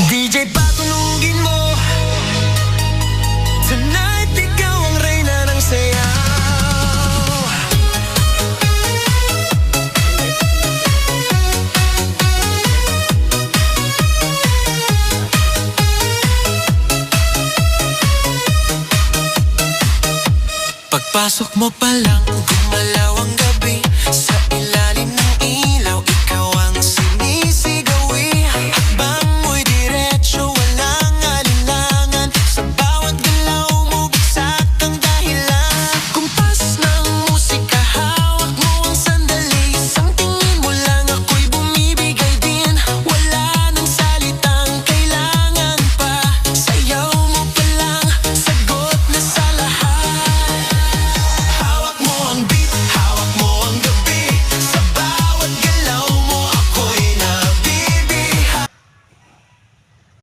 DJ patunugin mo, tonight ikaw ang reyna ng sayaw. Pagpasok mo pa lang